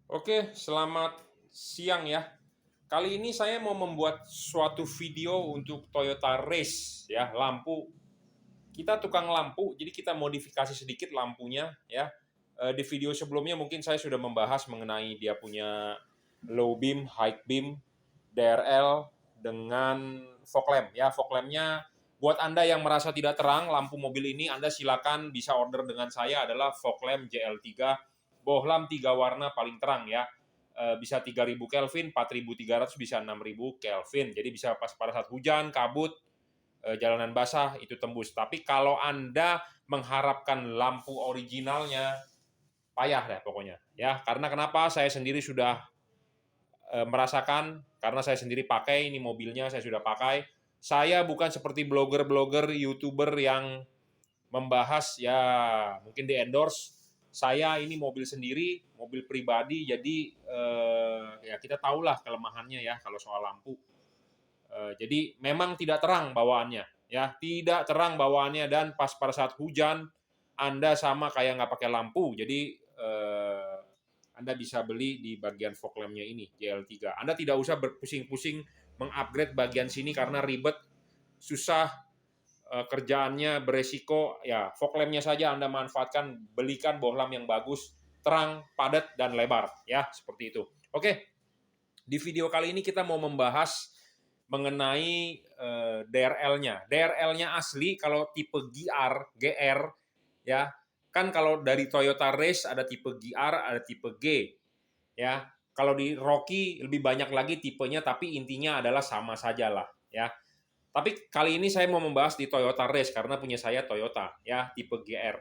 Oke, selamat siang ya. Kali ini saya mau membuat suatu video untuk Toyota Race ya, lampu. Kita tukang lampu, jadi kita modifikasi sedikit lampunya ya. Di video sebelumnya mungkin saya sudah membahas mengenai dia punya low beam, high beam, DRL dengan fog lamp ya. Fog lampnya buat Anda yang merasa tidak terang lampu mobil ini, Anda silakan bisa order dengan saya adalah fog lamp JL3 bohlam 3 warna paling terang ya. Bisa 3000 Kelvin, 4300 bisa 6000 Kelvin. Jadi bisa pas pada saat hujan, kabut, jalanan basah itu tembus. Tapi kalau Anda mengharapkan lampu originalnya, payah deh pokoknya ya. Karena kenapa? Saya sendiri sudah merasakan, karena saya sendiri pakai ini mobilnya, saya sudah pakai. Saya bukan seperti blogger-blogger, YouTuber yang membahas ya mungkin di endorse. Saya ini mobil sendiri, mobil pribadi, jadi ya kita tahulah kelemahannya ya kalau soal lampu. Jadi memang tidak terang bawaannya, ya tidak terang bawaannya, dan pas pada saat hujan Anda sama kayak nggak pakai lampu. Jadi Anda bisa beli di bagian fog lamp-nya ini JL3. Anda tidak usah berpusing-pusing mengupgrade bagian sini karena ribet, susah, kerjaannya beresiko. Ya fog lamp-nya saja Anda manfaatkan, belikan bohlam yang bagus, terang, padat, dan lebar ya, seperti itu. Oke, di video kali ini kita mau membahas mengenai DRL-nya. DRL-nya asli kalau tipe GR ya. Kan kalau dari Toyota Race ada tipe GR, ada tipe G ya. Kalau di Rocky lebih banyak lagi tipenya, tapi intinya adalah sama saja lah ya. Tapi kali ini saya mau membahas di Toyota Race karena punya saya Toyota ya, tipe GR.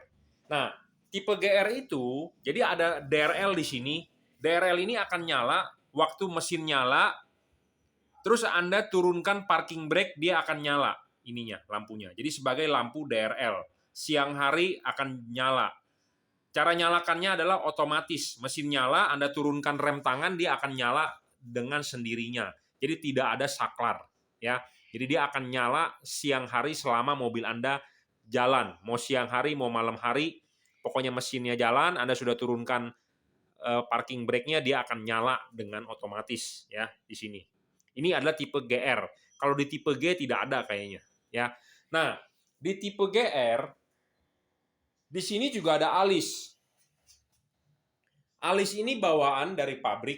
Nah, tipe GR itu jadi ada DRL di sini. DRL ini akan nyala waktu mesin nyala. Terus Anda turunkan parking brake, dia akan nyala ininya, lampunya. Jadi sebagai lampu DRL. Siang hari akan nyala. Cara nyalakannya adalah otomatis. Mesin nyala, Anda turunkan rem tangan, dia akan nyala dengan sendirinya. Jadi tidak ada saklar. Ya. Jadi dia akan nyala siang hari selama mobil Anda jalan. Mau siang hari, mau malam hari, pokoknya mesinnya jalan, Anda sudah turunkan parking brake-nya, dia akan nyala dengan otomatis ya di sini. Ini adalah tipe GR. Kalau di tipe G tidak ada kayaknya, ya. Nah, di tipe GR di sini juga ada alis. Alis ini bawaan dari pabrik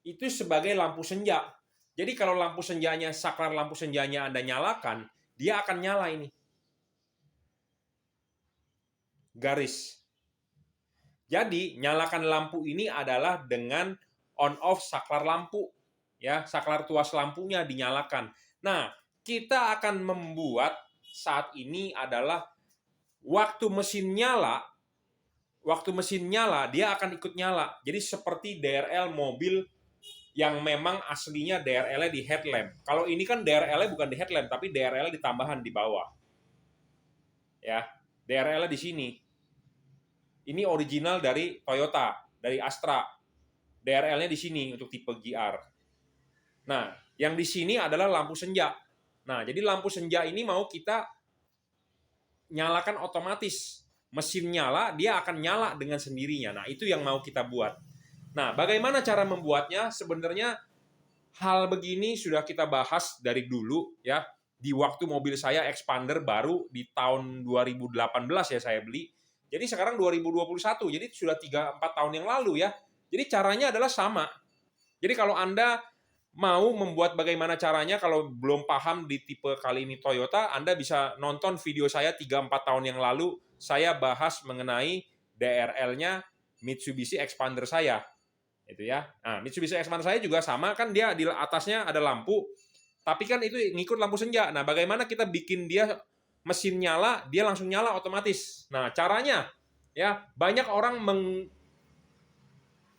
itu sebagai lampu senja. Jadi kalau lampu senjanya, saklar lampu senjanya Anda nyalakan, dia akan nyala ini. Garis. Jadi, nyalakan lampu ini adalah dengan on off saklar lampu. Ya, saklar tuas lampunya dinyalakan. Nah, kita akan membuat saat ini adalah waktu mesin nyala dia akan ikut nyala. Jadi seperti DRL mobil yang memang aslinya DRL-nya di headlamp. Kalau ini kan DRL-nya bukan di headlamp, tapi DRL-nya di tambahan di bawah. Ya, DRL-nya di sini. Ini original dari Toyota, dari Astra. DRL-nya di sini untuk tipe GR. Nah, yang di sini adalah lampu senja. Nah, jadi lampu senja ini mau kita nyalakan otomatis. Mesin nyala, dia akan nyala dengan sendirinya. Nah, itu yang mau kita buat. Nah, bagaimana cara membuatnya? Sebenarnya hal begini sudah kita bahas dari dulu ya. Di waktu mobil saya Expander baru di tahun 2018 ya saya beli. Jadi sekarang 2021, jadi sudah 3-4 tahun yang lalu ya. Jadi caranya adalah sama. Jadi kalau Anda mau membuat bagaimana caranya, kalau belum paham di tipe kali ini Toyota, Anda bisa nonton video saya 3-4 tahun yang lalu, saya bahas mengenai DRL-nya Mitsubishi Expander saya. Itu ya. Nah, Mitsubishi Expander saya juga sama, kan dia di atasnya ada lampu, tapi kan itu ngikut lampu senja. Nah, bagaimana kita bikin dia mesin nyala, dia langsung nyala otomatis. Nah, caranya ya, banyak orang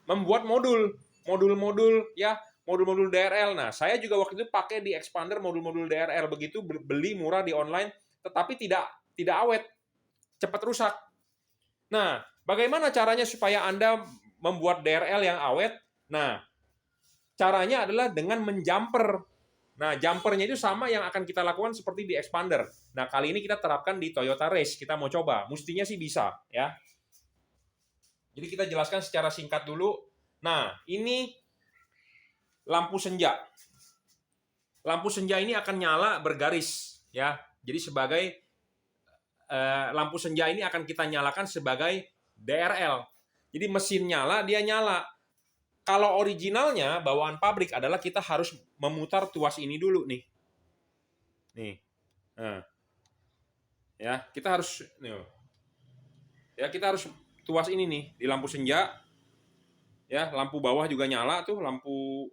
membuat modul-modul ya, modul-modul DRL. Nah, saya juga waktu itu pakai di Expander modul-modul DRL, begitu beli murah di online, tetapi tidak awet, cepat rusak. Nah, bagaimana caranya supaya Anda membuat DRL yang awet? Nah, caranya adalah dengan menjumper. Nah, jumpernya itu sama yang akan kita lakukan seperti di Expander. Nah, kali ini kita terapkan di Toyota Race. Kita mau coba. Mestinya sih bisa, ya. Jadi kita jelaskan secara singkat dulu. Nah, ini lampu senja. Lampu senja ini akan nyala bergaris, ya. Jadi sebagai lampu senja ini akan kita nyalakan sebagai DRL. Jadi mesin nyala, dia nyala. Kalau originalnya bawaan pabrik adalah kita harus memutar tuas ini dulu nih. Nih. Nah. Ya, kita harus nih. Ya, kita harus tuas ini nih di lampu senja. Ya, lampu bawah juga nyala tuh, lampu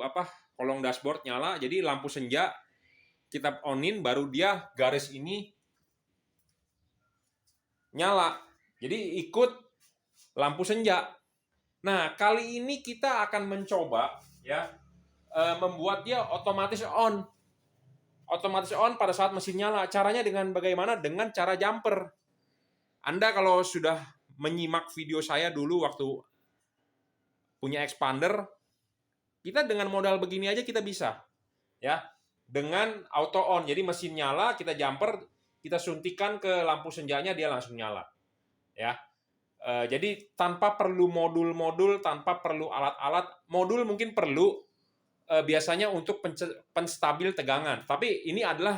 apa? Kolong dashboard nyala. Jadi lampu senja kita onin baru dia garis ini nyala. Jadi ikut lampu senja. Nah, kali ini kita akan mencoba ya membuat dia otomatis on. Otomatis on pada saat mesin nyala. Caranya dengan bagaimana? Dengan cara jumper. Anda kalau sudah menyimak video saya dulu waktu punya expander, kita dengan modal begini aja kita bisa. Ya, dengan auto on. Jadi mesin nyala, kita jumper, kita suntikan ke lampu senjanya, dia langsung nyala. Ya. Jadi tanpa perlu modul-modul, tanpa perlu alat-alat. Modul mungkin perlu biasanya untuk penstabil tegangan. Tapi ini adalah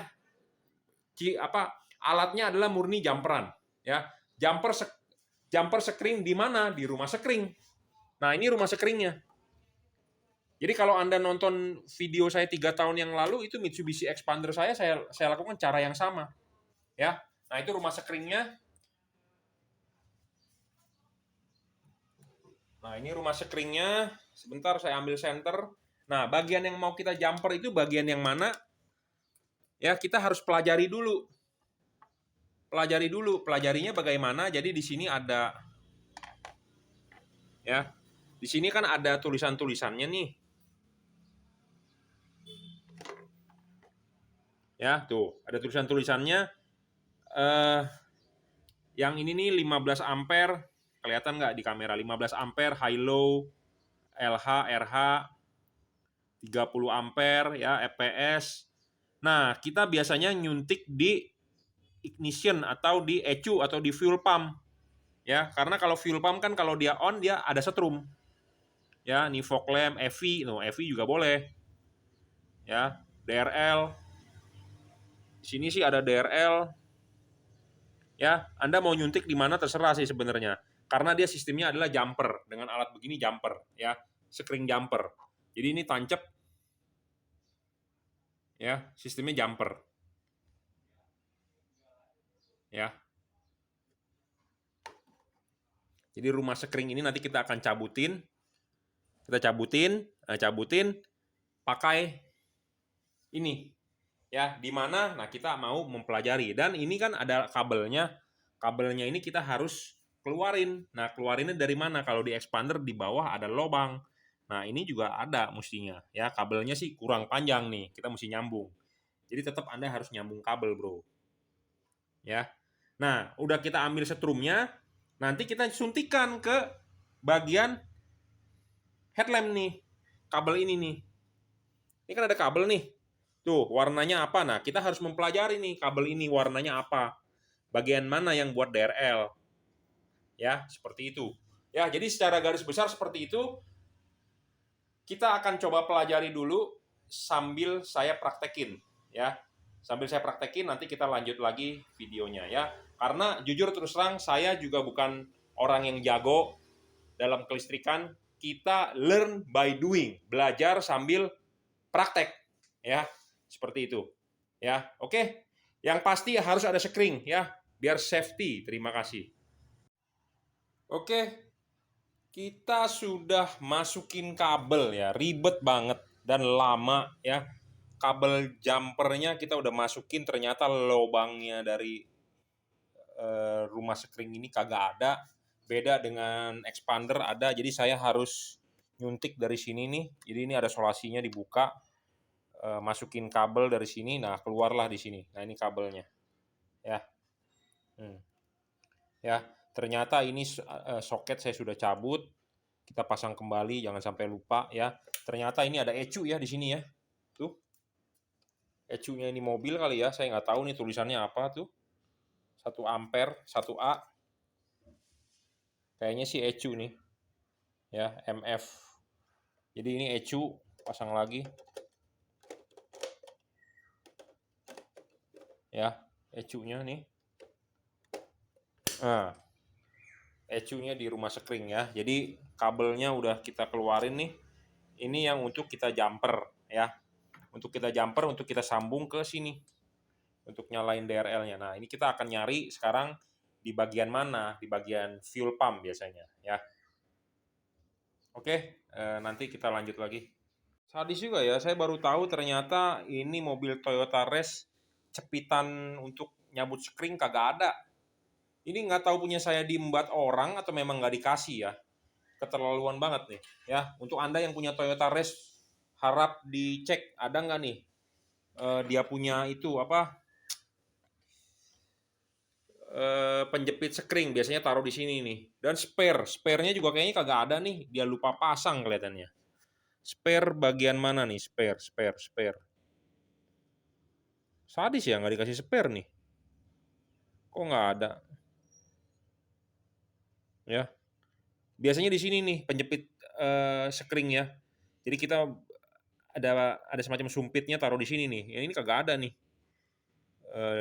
alatnya adalah murni jumperan. Ya, jumper sekring di mana? Di rumah sekring. Nah, ini rumah sekringnya. Jadi kalau Anda nonton video saya 3 tahun yang lalu, itu Mitsubishi Expander saya lakukan cara yang sama. Ya. Nah, itu rumah sekringnya. Nah, ini rumah sekringnya. Sebentar saya ambil senter. Nah, bagian yang mau kita jumper itu bagian yang mana? Ya, kita harus pelajari dulu. Pelajarinya bagaimana? Jadi di sini ada ya. Di sini kan ada tulisan-tulisannya nih. Ya, tuh, ada tulisan-tulisannya. Yang ini nih 15 ampere. Kelihatan nggak di kamera? 15 ampere, high low, LH, RH, 30 ampere, ya, EPS. Nah, kita biasanya nyuntik di ignition atau di ECU atau di fuel pump. Ya, karena kalau fuel pump kan kalau dia on, dia ada setrum. Ya, ini fog lamp, EV, EV juga boleh. Ya, DRL. Di sini sih ada DRL. Ya, Anda mau nyuntik di mana terserah sih sebenarnya. Karena dia sistemnya adalah jumper. Dengan alat begini jumper, ya. Sekring jumper. Jadi ini tancap. Ya, sistemnya jumper. Ya. Jadi rumah sekring ini nanti kita akan cabutin. Kita cabutin pakai ini. Ya, di mana? Nah, kita mau mempelajari. Dan ini kan ada kabelnya. Kabelnya ini kita harus keluarin. Nah, keluarinnya dari mana? Kalau di expander di bawah ada lubang. Nah, ini juga ada mestinya. Ya, kabelnya sih kurang panjang nih. Kita mesti nyambung. Jadi tetap Anda harus nyambung kabel, bro. Ya. Nah, udah kita ambil setrumnya. Nanti kita suntikan ke bagian headlamp nih. Kabel ini nih. Ini kan ada kabel nih. Tuh, warnanya apa? Nah, kita harus mempelajari nih kabel ini warnanya apa. Bagian mana yang buat DRL. Ya, seperti itu. Ya, jadi secara garis besar seperti itu. Kita akan coba pelajari dulu sambil saya praktekin, ya. Sambil saya praktekin nanti kita lanjut lagi videonya, ya. Karena jujur terus terang saya juga bukan orang yang jago dalam kelistrikan. Kita learn by doing, belajar sambil praktek, ya. Seperti itu. Ya, oke. Yang pasti harus ada sekring, ya, biar safety. Terima kasih. Oke. Kita sudah masukin kabel, ya, ribet banget dan lama, ya. Kabel jumpernya kita udah masukin, ternyata lubangnya dari rumah sekring ini kagak ada. Beda dengan expander ada, jadi saya harus nyuntik dari sini nih. Jadi ini ada solasinya dibuka, masukin kabel dari sini, nah keluarlah di sini. Nah ini kabelnya, ya. Ya, ternyata ini soket saya sudah cabut. Kita pasang kembali, jangan sampai lupa, ya. Ternyata ini ada ECU ya di sini, ya. Tuh. ECU-nya ini mobil kali ya, saya nggak tahu nih tulisannya apa tuh. 1 ampere, 1A. Kayaknya sih ECU nih. ya, MF. Jadi ini ECU, pasang lagi. Ya, ECU-nya nih. Nah, ECU-nya di rumah sekring ya. Jadi kabelnya udah kita keluarin nih. Ini yang untuk kita jumper ya. Untuk kita jumper, untuk kita sambung ke sini. Untuk nyalain DRL-nya. Nah, ini kita akan nyari sekarang di bagian mana? Di bagian fuel pump biasanya ya. Oke, nanti kita lanjut lagi. Sadis juga ya, saya baru tahu ternyata ini mobil Toyota Race cepitan untuk nyabut sekring kagak ada. Ini nggak tahu punya saya diembat orang atau memang nggak dikasih ya. Keterlaluan banget nih ya. Untuk Anda yang punya Toyota Race, harap dicek ada nggak nih dia punya itu apa, penjepit sekring, biasanya taruh di sini nih. Dan sparenya juga kayaknya kagak ada nih, dia lupa pasang kelihatannya. Spare bagian mana nih? Spare. Sadis ya, nggak dikasih spare nih. Kok nggak ada? Ya, biasanya di sini nih penjepit sekring ya. Jadi kita ada semacam sumpitnya taruh di sini nih. Ya, ini kagak ada nih.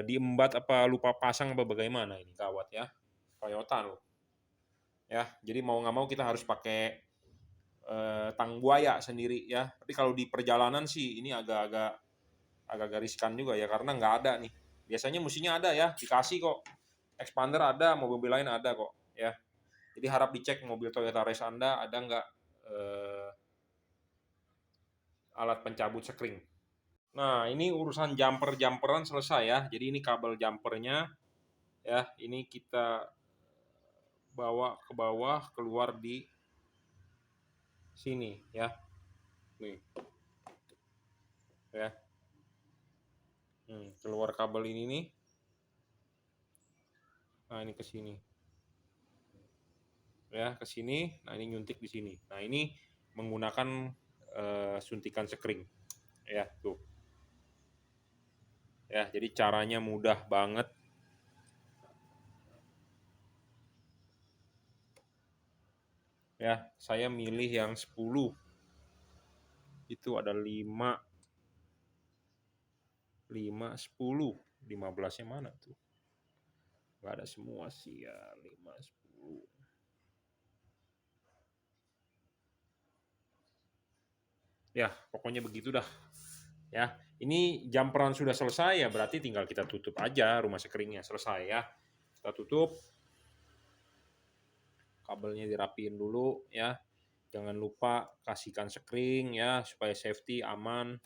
Diembat apa lupa pasang apa bagaimana ini, gawat ya. Toyota loh. Ya, jadi mau nggak mau kita harus pakai tang buaya sendiri ya. Tapi kalau di perjalanan sih ini agak riskan juga ya, karena nggak ada nih. Biasanya mestinya ada ya, dikasih kok. Expander ada, mobil lain ada kok ya. Jadi harap dicek mobil Toyota Race Anda ada nggak alat pencabut sekring. Nah, ini urusan jumperan selesai ya. Jadi ini kabel jumpernya ya. Ini kita bawa ke bawah, keluar di sini ya. Nih. Ya. Keluar kabel ini nih. Nah, ini ke sini. Ya, ke sini. Nah, ini nyuntik di sini. Nah, ini menggunakan suntikan sekring. Ya, tuh. Ya, jadi caranya mudah banget. Ya, saya milih yang 10. Itu ada 5, 10. 15-nya mana tuh? Nggak ada semua sih ya, 5, 10. Ya, pokoknya begitu dah. Ya, ini jumperan sudah selesai ya, berarti tinggal kita tutup aja rumah sekringnya, selesai ya. Kita tutup. Kabelnya dirapiin dulu ya. Jangan lupa kasihkan sekring ya supaya safety, aman.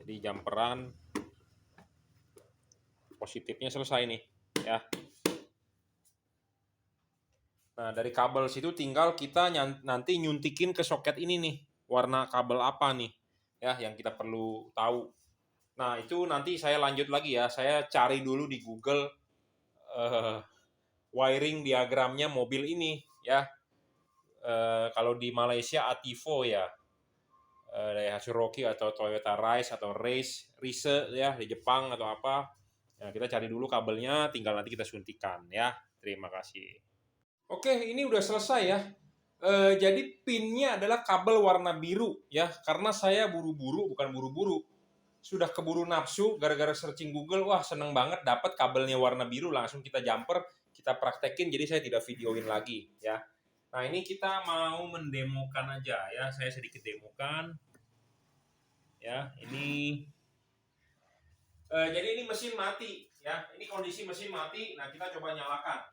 Jadi jumperan positifnya selesai nih ya. Nah, dari kabel situ tinggal kita nanti nyuntikin ke soket ini nih. Warna kabel apa nih ya yang kita perlu tahu. Nah, itu nanti saya lanjut lagi ya. Saya cari dulu di Google wiring diagramnya mobil ini ya. Kalau di Malaysia Ativo ya. Daihatsu Rocky atau Toyota Race ya di Jepang atau apa. Nah, kita cari dulu kabelnya, tinggal nanti kita suntikan ya. Terima kasih. Oke, ini udah selesai ya. Jadi pinnya adalah kabel warna biru ya, karena saya buru-buru, bukan buru-buru, sudah keburu nafsu gara-gara searching Google, wah seneng banget dapat kabelnya warna biru, langsung kita jumper, kita praktekin, jadi saya tidak videoin lagi ya. Nah, ini kita mau mendemokan aja ya, saya sedikit demokan ya. Jadi ini mesin mati ya, ini kondisi mesin mati. Nah, kita coba nyalakan.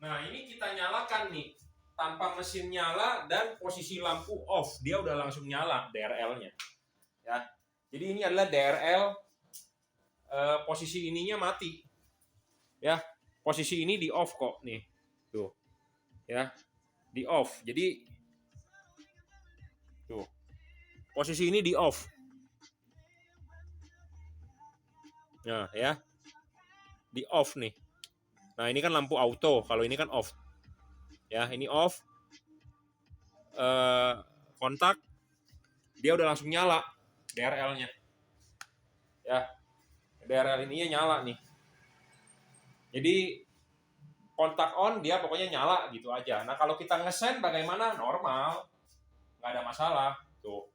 Nah, ini kita nyalakan nih tanpa mesin nyala dan posisi lampu off, dia udah langsung nyala DRL-nya ya. Jadi ini adalah DRL, posisi ininya mati ya, posisi ini di off kok nih tuh ya, di off. Jadi tuh posisi ini di off. Nah ya, di off nih Nah, ini kan lampu auto, kalau ini kan off. Ya, ini off. Kontak, dia udah langsung nyala DRL-nya. Ya, DRL ininya nyala nih. Jadi kontak on, dia pokoknya nyala gitu aja. Nah, kalau kita ngesen bagaimana? Normal, nggak ada masalah. Tuh,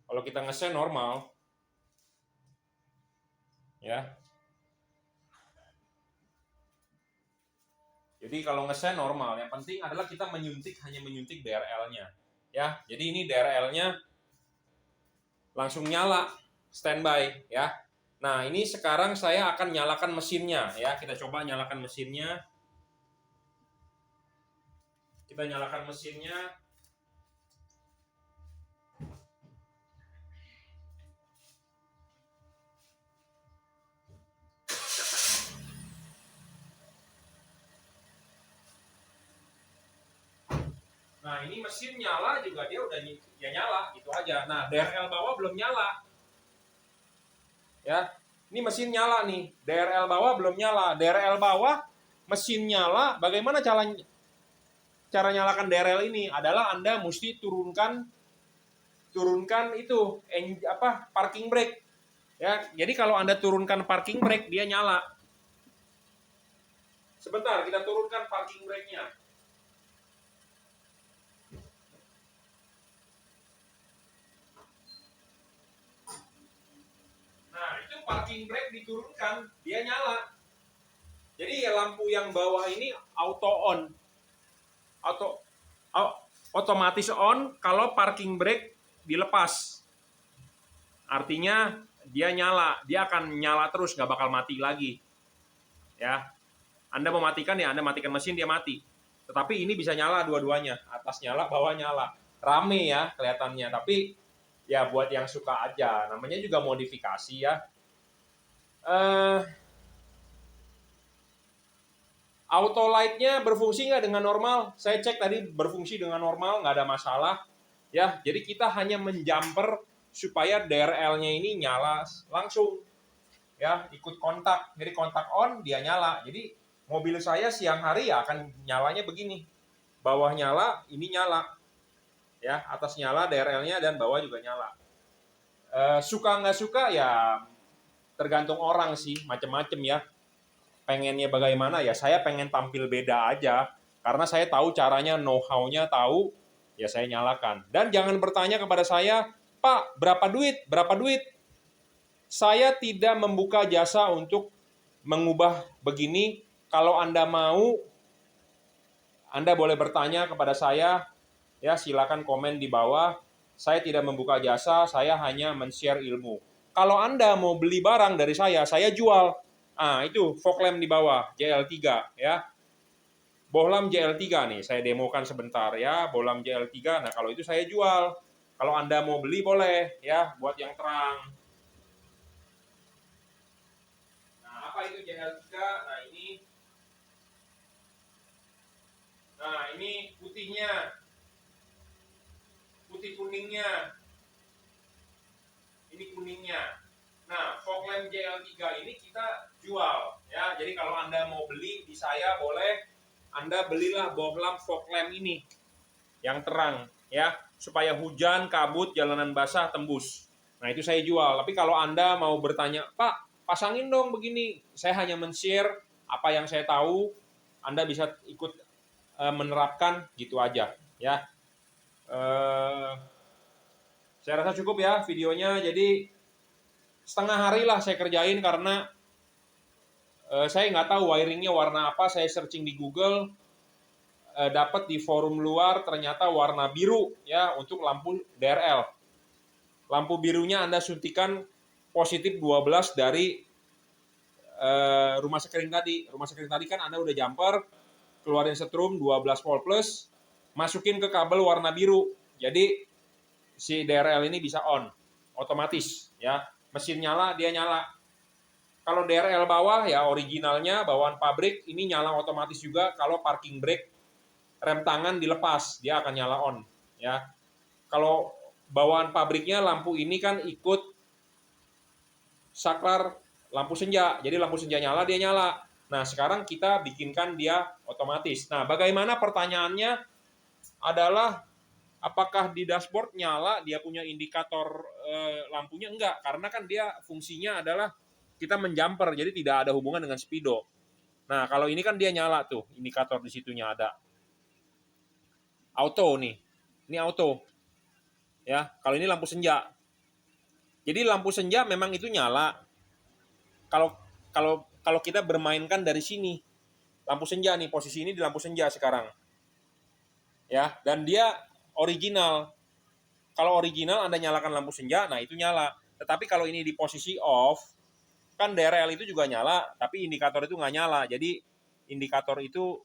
kalau kita ngesen normal, ya. Jadi kalau ngesen normal, yang penting adalah kita hanya menyuntik DRL-nya. Ya, jadi ini DRL-nya langsung nyala, standby ya. Nah, ini sekarang saya akan nyalakan mesinnya ya. Kita coba nyalakan mesinnya. Kita nyalakan mesinnya. Nah, ini mesin nyala juga, dia udah ya nyala gitu aja. Nah, DRL bawah belum nyala. Ya. Ini mesin nyala nih. DRL bawah belum nyala. DRL bawah mesin nyala. Bagaimana cara nyalakan DRL ini? Adalah Anda mesti turunkan itu parking brake. Ya, jadi kalau Anda turunkan parking brake, dia nyala. Sebentar, kita turunkan parking brake-nya. Nah, itu parking brake diturunkan, dia nyala. Jadi lampu yang bawah ini auto on. Otomatis on kalau parking brake dilepas. Artinya dia nyala, dia akan nyala terus, nggak bakal mati lagi. Ya, Anda mematikan ya, Anda matikan mesin, dia mati. Tetapi ini bisa nyala dua-duanya, atas nyala, bawah nyala. Rame ya kelihatannya, tapi ya buat yang suka aja. Namanya juga modifikasi ya. Auto light-nya berfungsi nggak dengan normal? Saya cek tadi berfungsi dengan normal, nggak ada masalah. Ya, jadi kita hanya menjumper supaya DRL-nya ini nyala langsung. Ya, ikut kontak. Jadi kontak on, dia nyala. Jadi mobil saya siang hari ya akan nyalanya begini. Bawah nyala, ini nyala. Ya, atas nyala DRL-nya dan bawah juga nyala. Suka nggak suka ya tergantung orang sih, macem-macem ya. Pengennya bagaimana ya, saya pengen tampil beda aja. Karena saya tahu caranya, know-how-nya tahu, ya saya nyalakan. Dan jangan bertanya kepada saya, Pak, berapa duit? Berapa duit? Saya tidak membuka jasa untuk mengubah begini. Kalau Anda mau, Anda boleh bertanya kepada saya, ya silakan komen di bawah. Saya tidak membuka jasa, saya hanya men-share ilmu. Kalau Anda mau beli barang dari saya jual. Ah, itu fog lamp di bawah, JL3 ya. Bohlam JL3 nih, saya demokan sebentar ya, bohlam JL3. Nah, kalau itu saya jual. Kalau Anda mau beli boleh ya, buat yang terang. Nah, apa itu JL3? Nah, ini putihnya. Putih kuningnya. Ini kuningnya. Nah, fog lamp JL3 ini kita jual ya. Jadi kalau Anda mau beli di saya boleh, Anda belilah bohlam fog lamp ini yang terang ya, supaya hujan, kabut, jalanan basah tembus. Nah, itu saya jual. Tapi kalau Anda mau bertanya, "Pak, pasangin dong begini." Saya hanya men-share apa yang saya tahu, Anda bisa ikut menerapkan gitu aja ya. Saya rasa cukup ya videonya. Jadi setengah hari lah saya kerjain karena saya nggak tahu wiringnya warna apa. Saya searching di Google, dapat di forum luar ternyata warna biru ya untuk lampu DRL. Lampu birunya Anda suntikan positif 12 dari rumah sekring tadi. Rumah sekring tadi kan Anda udah jumper, keluarin setrum 12 volt plus, masukin ke kabel warna biru. Jadi si DRL ini bisa on otomatis ya. Mesin nyala, dia nyala. Kalau DRL bawah ya originalnya bawaan pabrik, ini nyala otomatis juga kalau parking brake rem tangan dilepas, dia akan nyala on ya. Kalau bawaan pabriknya lampu ini kan ikut saklar lampu senja. Jadi lampu senja nyala, dia nyala. Nah, sekarang kita bikinkan dia otomatis. Nah, bagaimana pertanyaannya adalah apakah di dashboard nyala dia punya indikator lampunya? Enggak, karena kan dia fungsinya adalah kita menjumper, jadi tidak ada hubungan dengan speedo. Nah, kalau ini kan dia nyala tuh, indikator di situnya ada. Auto nih. Ini auto. Ya, kalau ini lampu senja. Jadi lampu senja memang itu nyala. Kalau kalau kita bermainkan dari sini, lampu senja nih, posisi ini di lampu senja sekarang. Ya, dan dia original. Kalau original Anda nyalakan lampu senja, nah itu nyala. Tetapi kalau ini di posisi off, kan DRL itu juga nyala, tapi indikator itu nggak nyala. Jadi indikator itu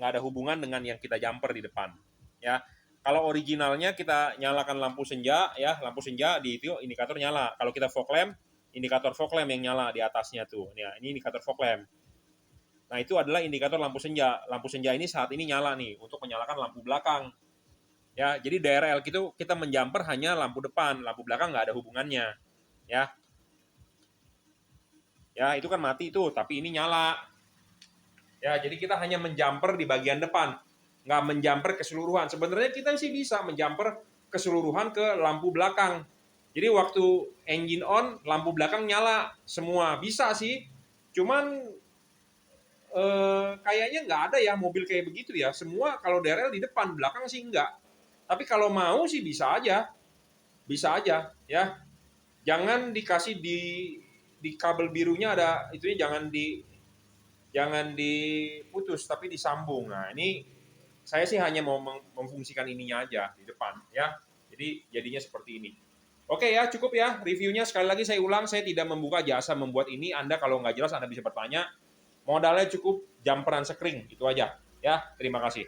nggak ada hubungan dengan yang kita jumper di depan. Ya, kalau originalnya kita nyalakan lampu senja, ya lampu senja di itu indikator nyala. Kalau kita fog lamp, indikator fog lamp yang nyala di atasnya tuh. Ya, ini indikator fog lamp. Nah, itu adalah indikator lampu senja. Lampu senja ini saat ini nyala nih untuk menyalakan lampu belakang. Ya, jadi DRL itu kita menjumper hanya lampu depan, lampu belakang nggak ada hubungannya. Ya. Ya, itu kan mati tuh, tapi ini nyala. Ya, jadi kita hanya menjumper di bagian depan, nggak menjumper keseluruhan. Sebenarnya kita sih bisa menjumper keseluruhan ke lampu belakang. Jadi waktu engine on, lampu belakang nyala semua. Bisa sih, cuman kayaknya nggak ada ya mobil kayak begitu ya. Semua kalau DRL di depan, belakang sih enggak. Tapi kalau mau sih bisa aja ya. Jangan dikasih di kabel birunya ada itunya, jangan diputus tapi disambung. Nah, ini saya sih hanya mau memfungsikan ininya aja di depan ya. Jadi jadinya seperti ini. Oke ya, cukup ya reviewnya. Sekali lagi saya ulang, saya tidak membuka jasa membuat ini. Anda kalau nggak jelas Anda bisa bertanya. Modalnya cukup jumperan sekring, itu aja. Ya, terima kasih.